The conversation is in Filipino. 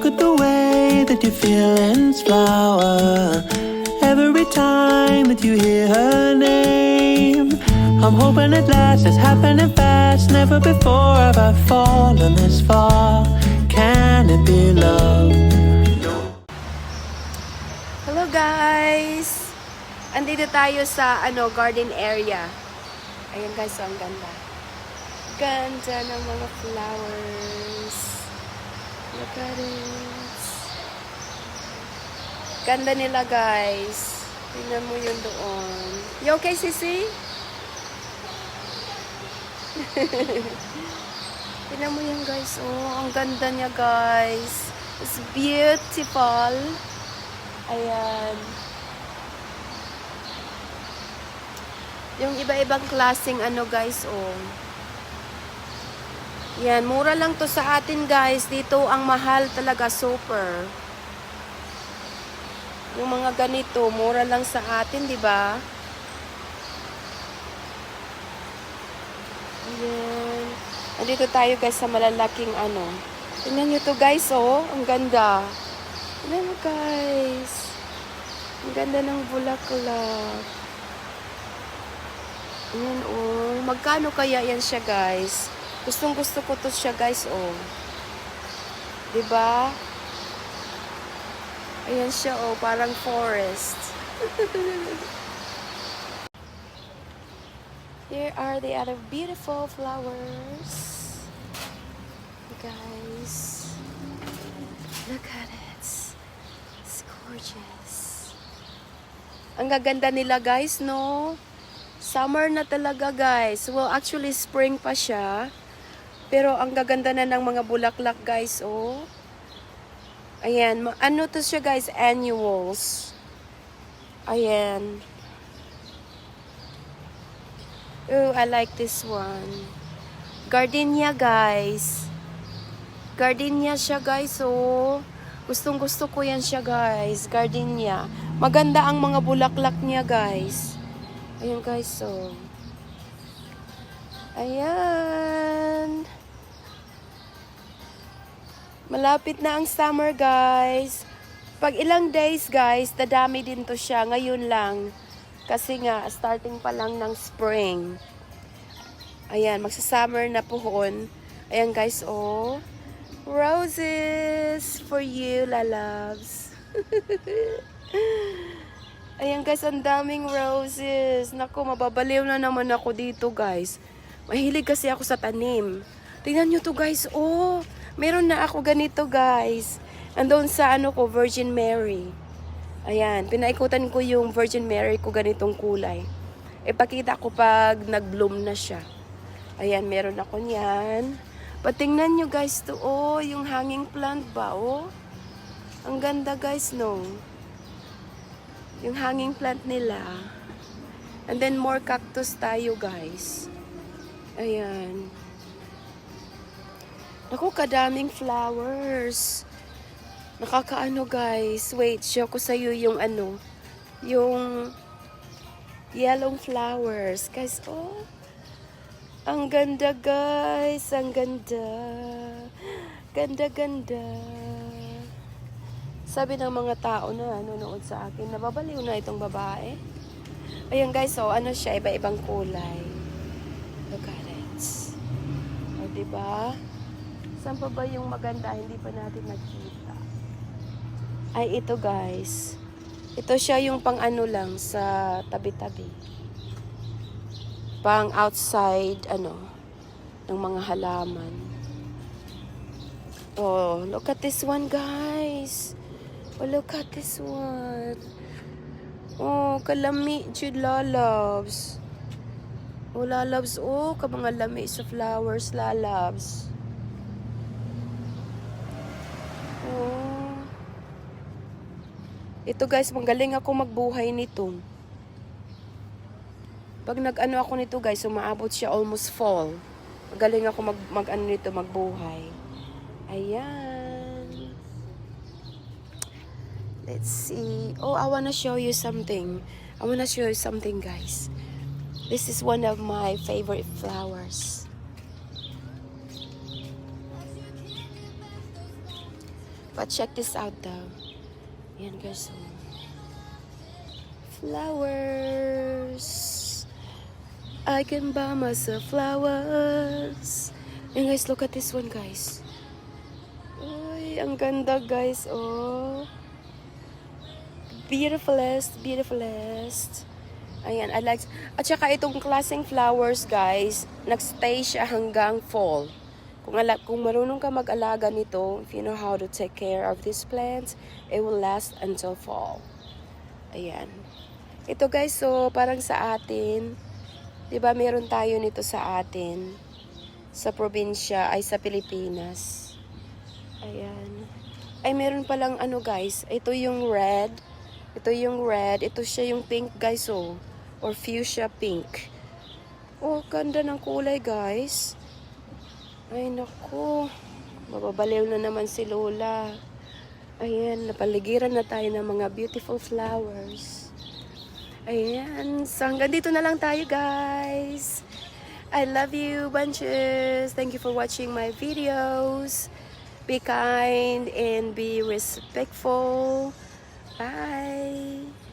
Look at the way that your feelings flower every time that you hear her name. I'm hoping at last it's happening fast. Never before have I fallen this far. Can it be love? Hello guys! Andito tayo sa garden area. Ayan guys, so ang ganda. Ganda ng mga flowers. Look at it. Ganda nila guys. Tingnan mo yun doon. You okay, Sisi? Tingnan mo yan guys. Oh, ang ganda niya guys. It's beautiful. Ayan. Yung iba-ibang klaseng guys, oh. Yan, mura lang to sa atin guys. Dito ang mahal talaga, super. Yung mga ganito, mura lang sa atin, di ba? Ayan. Andito tayo guys sa malalaking Tingnan nyo to guys, oh. Ang ganda. Tingnan mo guys. Ang ganda ng bulaklak. Ayan, oh. Magkano kaya yan siya guys? Gustong gusto ko to siya guys, oh. Diba? Ayan siya, oh. Parang forest. Here are the other beautiful flowers. Guys. Look at it. It's gorgeous. Ang gaganda nila guys, no? Summer na talaga guys. Well, actually spring pa siya. Pero ang gaganda na ng mga bulaklak guys, oh. Ayan, ano to siya guys? Annuals. Ayan. Oh, I like this one. Gardenia guys. Gardenia siya guys, oh. Gustong gusto ko yan siya guys. Gardenia. Maganda ang mga bulaklak niya guys. Ayan guys, so. Ayan. Malapit na ang summer guys. Pag ilang days guys, dadami din to siya. Ngayon lang. Kasi nga, starting pa lang ng spring. Ayan, magsa-summer na pohon. Ayan guys, oh. Roses for you, lalabs. Ayan guys, ang daming roses. Naku, mababaliw na naman ako dito guys. Mahilig kasi ako sa tanim. Tingnan nyo to guys, oh. Meron na ako ganito guys. Andun sa ko, Virgin Mary. Ayan, pinaikutan ko yung Virgin Mary ko ganitong kulay. Ipakita ko pag nag-bloom na siya. Ayan, meron ako niyan. Patingnan nyo guys to, oh, yung hanging plant ba, oh. Ang ganda guys, no. Yung hanging plant nila. And then more cactus tayo guys. Ayan. Naku, kadaming flowers. Nakakaano guys. Wait, show ko sa'yo yung yung yellow flowers. Guys, oh. Ang ganda guys. Ang ganda. Ganda-ganda. Sabi ng mga tao na nanonood sa akin, nababaliw na itong babae. Ayan guys, so siya, iba-ibang kulay. Look at it. O, diba? Saan pa ba yung maganda? Hindi pa natin nakita. Ay, ito guys. Ito siya yung pang lang sa tabi-tabi. Pang outside, ng mga halaman. Oh, look at this one guys. Oh, look at this one. Oh, kalami, jud lalabs. Oh, lalabs, oh, ka mga lami sa flowers, lalabs. Oh. Ito guys, magaling ako magbuhay nito. Pag nag-ano ako nito guys, umaabot siya almost fall. Magaling ako mag-ano nito, magbuhay. Ayan. Let's see. Oh, I wanna show you something. Guys. This is one of my favorite flowers. But check this out though. Yan guys. Oh. Flowers. I can buy myself flowers. And guys, look at this one guys. Uy, ang ganda guys. Oh. Beautifulest, beautifulest. Ayan, I like. At saka itong klaseng flowers, guys, nagstay siya hanggang fall. Kung marunong ka mag-alaga nito, if you know how to take care of these plants, it will last until fall. Ayan. Ito guys, so parang sa atin, 'di ba, meron tayo nito sa atin sa probinsya ay sa Pilipinas. Ayan. Ay meron palang ano guys, ito yung red. Ito yung red, ito siya yung pink guys, oh. Or fuchsia pink. Oh, ganda ng kulay, guys. Ay, naku. Mababaliw na naman si Lola. Ayan, napaligiran na tayo ng mga beautiful flowers. Ayan, so hanggang dito na lang tayo, guys. I love you, bunches. Thank you for watching my videos. Be kind and be respectful. Bye.